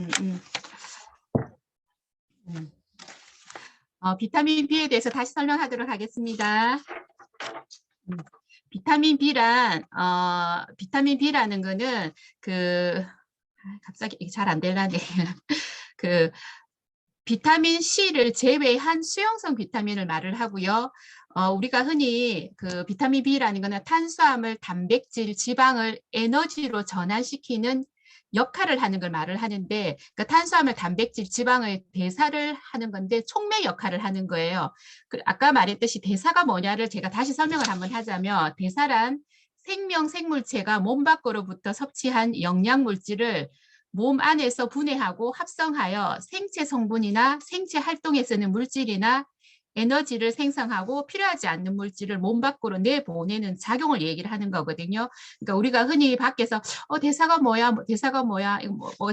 음, 음. 비타민 B에 대해서 다시 설명하도록 하겠습니다. 비타민 B라는 거는 갑자기 잘 안 되려네. 그 비타민 C를 제외한 수용성 비타민을 말을 하고요. 우리가 흔히 그 비타민 B라는 거는 탄수화물, 단백질, 지방을 에너지로 전환시키는 역할을 하는 걸 말을 하는데, 그 탄수화물, 단백질, 지방의 대사를 하는 건데 촉매 역할을 하는 거예요. 아까 말했듯이 대사가 뭐냐를 제가 다시 설명을 한번 하자면, 대사란 생명 생물체가 몸 밖으로부터 섭취한 영양 물질을 몸 안에서 분해하고 합성하여 생체 성분이나 생체 활동에 쓰는 물질이나 에너지를 생성하고 필요하지 않는 물질을 몸 밖으로 내보내는 작용을 얘기를 하는 거거든요. 그러니까 우리가 흔히 밖에서 대사가 뭐야, 대사가 뭐야,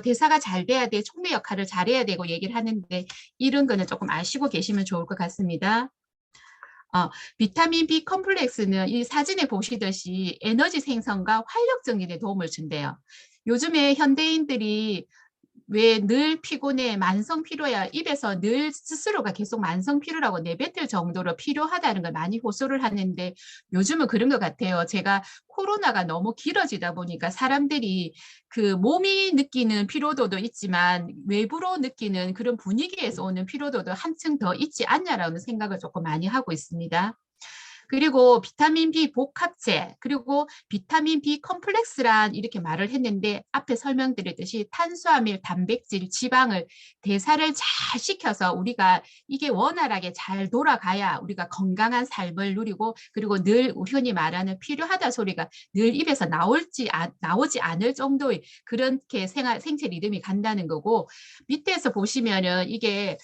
대사가 잘 돼야 돼, 촉매 역할을 잘해야 되고 얘기를 하는데, 이런 거는 조금 아시고 계시면 좋을 것 같습니다. 비타민 B 컴플렉스는 이 사진에 보시듯이 에너지 생성과 활력 증진에 도움을 준대요. 요즘에 현대인들이 왜 늘 피곤해, 만성 피로야, 입에서 늘 스스로가 계속 만성 피로라고 내뱉을 정도로 필요하다는 걸 많이 호소를 하는데, 요즘은 그런 것 같아요. 제가 코로나가 너무 길어지다 보니까 사람들이 그 몸이 느끼는 피로도도 있지만 외부로 느끼는 그런 분위기에서 오는 피로도도 한층 더 있지 않냐라는 생각을 조금 많이 하고 있습니다. 그리고 비타민 B 복합체, 그리고 비타민 B 컴플렉스란 이렇게 말을 했는데, 앞에 설명드렸듯이 탄수화물, 단백질, 지방을 대사를 잘 시켜서 우리가 이게 원활하게 잘 돌아가야 우리가 건강한 삶을 누리고, 그리고 늘 흔히 말하는 필요하다 소리가 늘 입에서 나오지 않을 정도의 그렇게 생체 리듬이 간다는 거고, 밑에서 보시면은 이게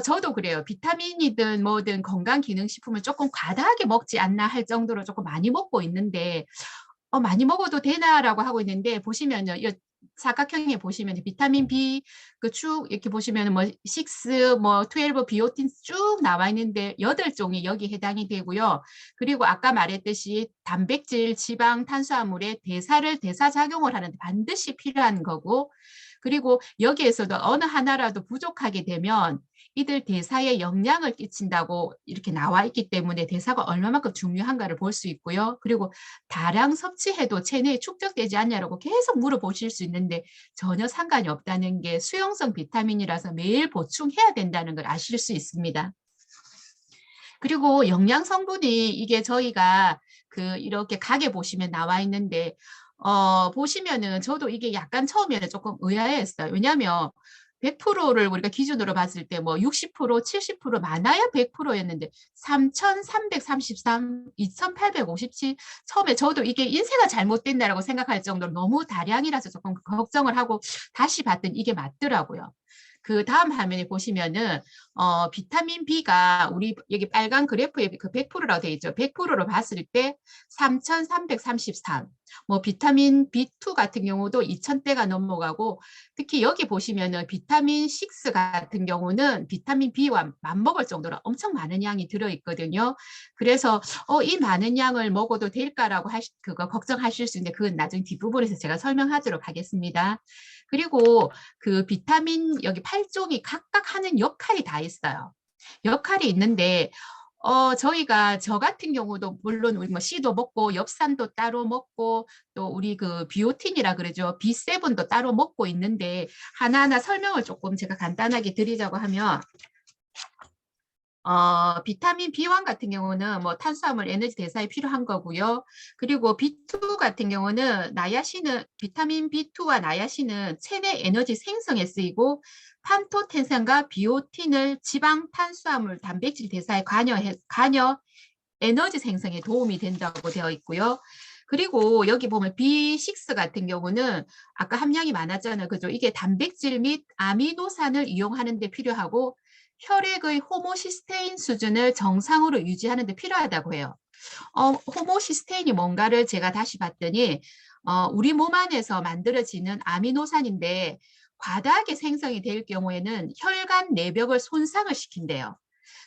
저도 그래요. 비타민이든 뭐든 건강기능식품을 조금 과다하게 먹지 않나 할 정도로 조금 많이 먹고 있는데, 많이 먹어도 되나라고 하고 있는데, 보시면요. 이 사각형에 보시면 비타민 B 그 쭉 이렇게 보시면 뭐 6, 뭐 12, 비오틴 쭉 나와 있는데 8종이 여기 해당이 되고요. 그리고 아까 말했듯이 단백질, 지방, 탄수화물의 대사작용을 하는데 반드시 필요한 거고, 그리고 여기에서도 어느 하나라도 부족하게 되면 이들 대사에 영향을 끼친다고 이렇게 나와 있기 때문에 대사가 얼마만큼 중요한가를 볼 수 있고요. 그리고 다량 섭취해도 체내에 축적되지 않냐라고 계속 물어보실 수 있는데, 전혀 상관이 없다는 게 수용성 비타민이라서 매일 보충해야 된다는 걸 아실 수 있습니다. 그리고 영양 성분이 이게 저희가 이렇게 각에 보시면 나와 있는데, 보시면은 저도 이게 약간 처음에는 조금 의아했어요. 왜냐하면 100%를 우리가 기준으로 봤을 때 뭐 60%, 70% 많아야 100%였는데 3,333, 2,857, 처음에 저도 이게 인쇄가 잘못됐나라고 생각할 정도로 너무 다량이라서 조금 걱정을 하고 다시 봤더니 이게 맞더라고요. 그 다음 화면에 보시면은 비타민 B가 우리 여기 빨간 그래프에 그 100%라고 되어 있죠. 100%로 봤을 때 3,333. 뭐 비타민 B2 같은 경우도 2,000대가 넘어가고, 특히 여기 보시면은 비타민 6 같은 경우는 비타민 B와 맞먹을 정도로 엄청 많은 양이 들어 있거든요. 그래서 이 많은 양을 먹어도 될까라고 그거 걱정하실 수 있는데, 그건 나중에 뒷부분에서 제가 설명하도록 하겠습니다. 그리고 그 비타민 여기 8종이 각각 하는 역할이 다 있어요. 역할이 있는데, 저희가 저 같은 경우도 물론 우리 뭐 C도 먹고 엽산도 따로 먹고 또 우리 그 비오틴이라 그러죠. B7도 따로 먹고 있는데, 하나하나 설명을 조금 제가 간단하게 드리자고 하면, 비타민 B1 같은 경우는 뭐 탄수화물 에너지 대사에 필요한 거고요. 그리고 B2 같은 경우는 비타민 B2와 나야신은 체내 에너지 생성에 쓰이고, 판토텐산과 비오틴을 지방, 탄수화물, 단백질 대사에 관여 에너지 생성에 도움이 된다고 되어 있고요. 그리고 여기 보면 B6 같은 경우는 아까 함량이 많았잖아요. 그죠? 이게 단백질 및 아미노산을 이용하는 데 필요하고, 혈액의 호모시스테인 수준을 정상으로 유지하는 데 필요하다고 해요. 호모시스테인이 뭔가를 제가 다시 봤더니 우리 몸 안에서 만들어지는 아미노산인데, 과다하게 생성이 될 경우에는 혈관 내벽을 손상을 시킨대요.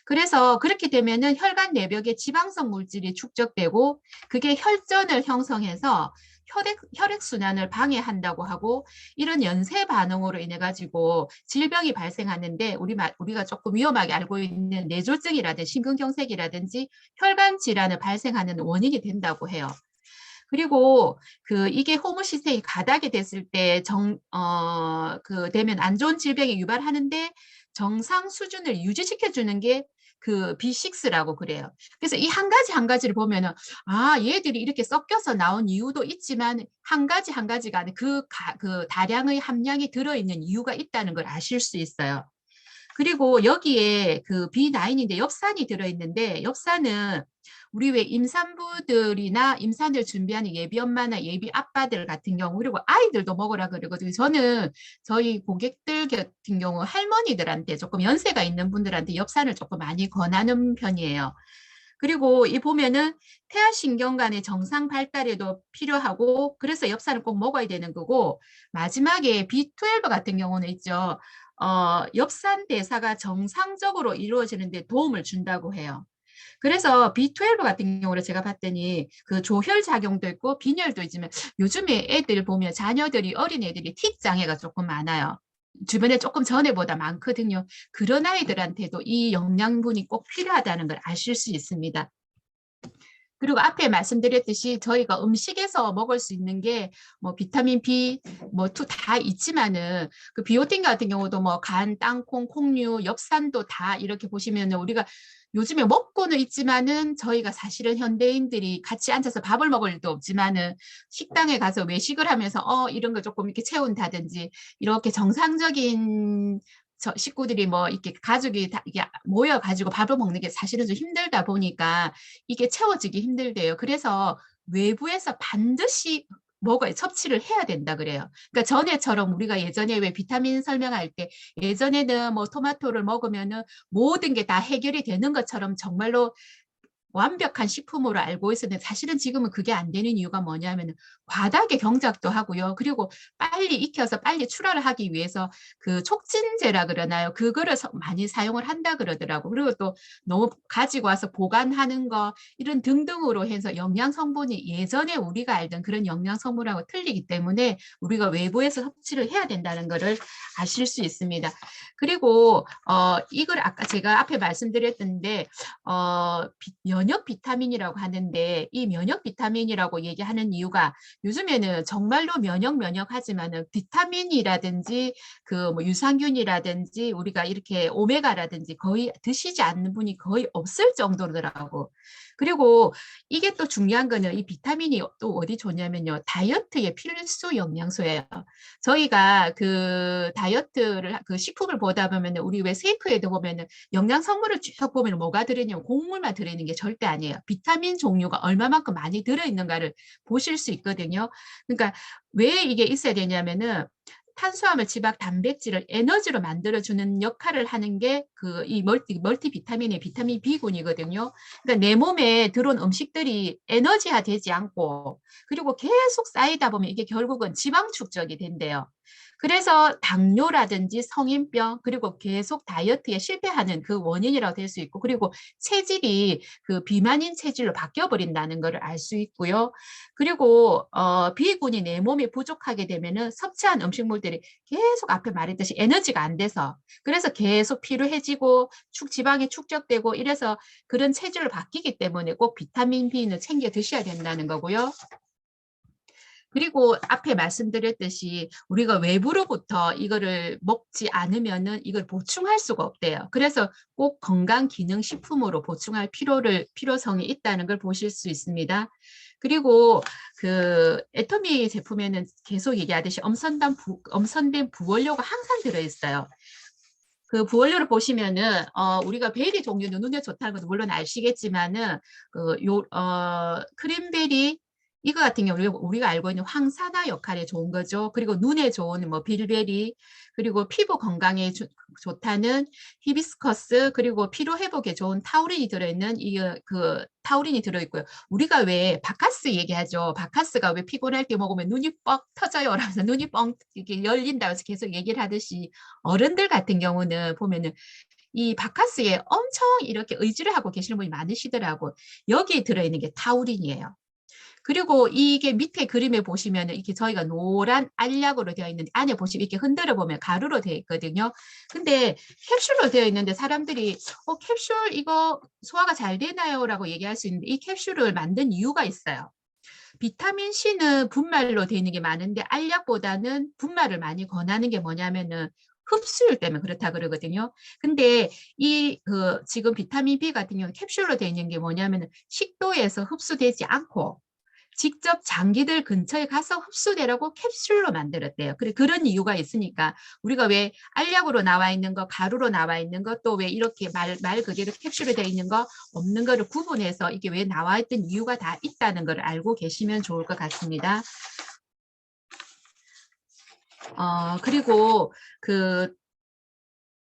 그래서 그렇게 되면은 혈관 내벽에 지방성 물질이 축적되고, 그게 혈전을 형성해서 혈액순환을 방해한다고 하고 이런 연쇄 반응으로 인해 가지고 질병이 발생하는데 우리가 조금 위험하게 알고 있는 뇌졸중이라든지 심근경색이라든지 혈관 질환을 발생하는 원인이 된다고 해요. 그리고 이게 호모시스테인이 가닥이 됐을 때 되면 안 좋은 질병이 유발하는데 정상 수준을 유지시켜 주는 게 B6라고 그래요. 그래서 이 한 가지 한 가지를 보면은 얘들이 이렇게 섞여서 나온 이유도 있지만 한 가지가 아니라 그 다량의 함량이 들어있는 이유가 있다는 걸 아실 수 있어요. 그리고 여기에 B9인데 엽산이 들어있는데 엽산은 우리 왜 임산부들이나 임산을 준비하는 예비 엄마나 예비 아빠들 같은 경우 그리고 아이들도 먹으라 그러거든요. 저는 저희 고객들 같은 경우 할머니들한테 조금 연세가 있는 분들한테 엽산을 조금 많이 권하는 편이에요. 그리고 이 보면은 태아신경관의 정상 발달에도 필요하고 그래서 엽산을 꼭 먹어야 되는 거고 마지막에 B12 같은 경우는 있죠. 엽산 대사가 정상적으로 이루어지는데 도움을 준다고 해요. 그래서 B12 같은 경우를 제가 봤더니 조혈 작용도 있고 빈혈도 있지만 요즘에 애들 보면 자녀들이 어린 애들이 틱 장애가 조금 많아요. 주변에 조금 전에보다 많거든요. 그런 아이들한테도 이 영양분이 꼭 필요하다는 걸 아실 수 있습니다. 그리고 앞에 말씀드렸듯이 저희가 음식에서 먹을 수 있는 게 뭐 비타민 B, 뭐2 다 있지만은 비오틴 같은 경우도 뭐 간, 땅콩, 콩류, 엽산도 다 이렇게 보시면은 우리가 요즘에 먹고는 있지만은 저희가 사실은 현대인들이 같이 앉아서 밥을 먹을 일도 없지만은 식당에 가서 외식을 하면서 이런 거 조금 이렇게 채운다든지 이렇게 정상적인 식구들이 뭐 이렇게 가족이 다 이게 모여가지고 밥을 먹는 게 사실은 좀 힘들다 보니까 이게 채워지기 힘들대요. 그래서 외부에서 반드시 섭취를 해야 된다 그래요. 그러니까 전에처럼 우리가 예전에 왜 비타민 설명할 때 예전에는 뭐 토마토를 먹으면은 모든 게 다 해결이 되는 것처럼 정말로 완벽한 식품으로 알고 있었는데 사실은 지금은 그게 안 되는 이유가 뭐냐면 과다하게 경작도 하고요. 그리고 빨리 익혀서 빨리 출하를 하기 위해서 촉진제라 그러나요? 그거를 많이 사용을 한다 그러더라고. 그리고 또 너무 가지고 와서 보관하는 거 이런 등등으로 해서 영양 성분이 예전에 우리가 알던 그런 영양 성분하고 틀리기 때문에 우리가 외부에서 섭취를 해야 된다는 거를 아실 수 있습니다. 그리고 이걸 아까 제가 앞에 말씀드렸던데 면역 비타민이라고 하는데 이 면역 비타민이라고 얘기하는 이유가 요즘에는 정말로 면역하지만은 비타민이라든지 뭐 유산균이라든지 우리가 이렇게 오메가라든지 거의 드시지 않는 분이 거의 없을 정도더라고. 그리고 이게 또 중요한 거는 이 비타민이 또 어디 좋냐면요. 다이어트의 필수 영양소예요. 저희가 다이어트를 식품을 보다 보면 우리 왜 쉐이크에도 보면은 영양 성분을 쭉 보면 뭐가 들어있냐면 곡물만 들어있는 게 절대 아니에요. 비타민 종류가 얼마만큼 많이 들어있는가를 보실 수 있거든요. 그러니까 왜 이게 있어야 되냐면은 탄수화물, 지방, 단백질을 에너지로 만들어주는 역할을 하는 게 이 멀티 비타민의 비타민 B군이거든요. 그러니까 내 몸에 들어온 음식들이 에너지화 되지 않고 그리고 계속 쌓이다 보면 이게 결국은 지방 축적이 된대요. 그래서 당뇨라든지 성인병 그리고 계속 다이어트에 실패하는 그 원인이라고 될 수 있고 그리고 체질이 비만인 체질로 바뀌어 버린다는 것을 알 수 있고요. 그리고 B군이 내 몸에 부족하게 되면은 섭취한 음식물들이 계속 앞에 말했듯이 에너지가 안 돼서 그래서 계속 피로해지고 지방이 축적되고 이래서 그런 체질로 바뀌기 때문에 꼭 비타민 B는 챙겨 드셔야 된다는 거고요. 그리고 앞에 말씀드렸듯이 우리가 외부로부터 이거를 먹지 않으면은 이걸 보충할 수가 없대요. 그래서 꼭 건강기능식품으로 보충할 필요성이 있다는 걸 보실 수 있습니다. 그리고 애터미 제품에는 계속 얘기하듯이 엄선된 부원료가 항상 들어있어요. 부원료를 보시면은 우리가 베리 종류는 눈에 좋다는 것도 물론 아시겠지만은 크림베리 이거 같은 경우 우리가 알고 있는 황산화 역할에 좋은 거죠. 그리고 눈에 좋은 뭐 빌베리 그리고 피부 건강에 좋다는 히비스커스 그리고 피로 회복에 좋은 타우린이 들어있는 타우린이 들어있고요. 우리가 왜 바카스 얘기하죠. 바카스가 왜 피곤할 때 먹으면 눈이 뻑 터져요. 라면서 눈이 뻥 이렇게 열린다고 해서 계속 얘기를 하듯이 어른들 같은 경우는 보면은 이 바카스에 엄청 이렇게 의지를 하고 계시는 분이 많으시더라고. 여기에 들어있는 게 타우린이에요. 그리고 이게 밑에 그림에 보시면 이렇게 저희가 노란 알약으로 되어 있는데 안에 보시면 이렇게 흔들어 보면 가루로 되어 있거든요. 근데 캡슐로 되어 있는데 사람들이 캡슐 이거 소화가 잘 되나요? 라고 얘기할 수 있는데 이 캡슐을 만든 이유가 있어요. 비타민 C는 분말로 되어 있는 게 많은데 알약보다는 분말을 많이 권하는 게 뭐냐면은 흡수율 때문에 그렇다 그러거든요. 근데 지금 비타민 B 같은 경우는 캡슐로 되어 있는 게 뭐냐면은 식도에서 흡수되지 않고 직접 장기들 근처에 가서 흡수되라고 캡슐로 만들었대요. 그런 이유가 있으니까 우리가 왜 알약으로 나와 있는 거, 가루로 나와 있는 거, 또 왜 이렇게 말 그대로 캡슐에 되어 있는 거 없는 거를 구분해서 이게 왜 나와 있던 이유가 다 있다는 걸 알고 계시면 좋을 것 같습니다. 그리고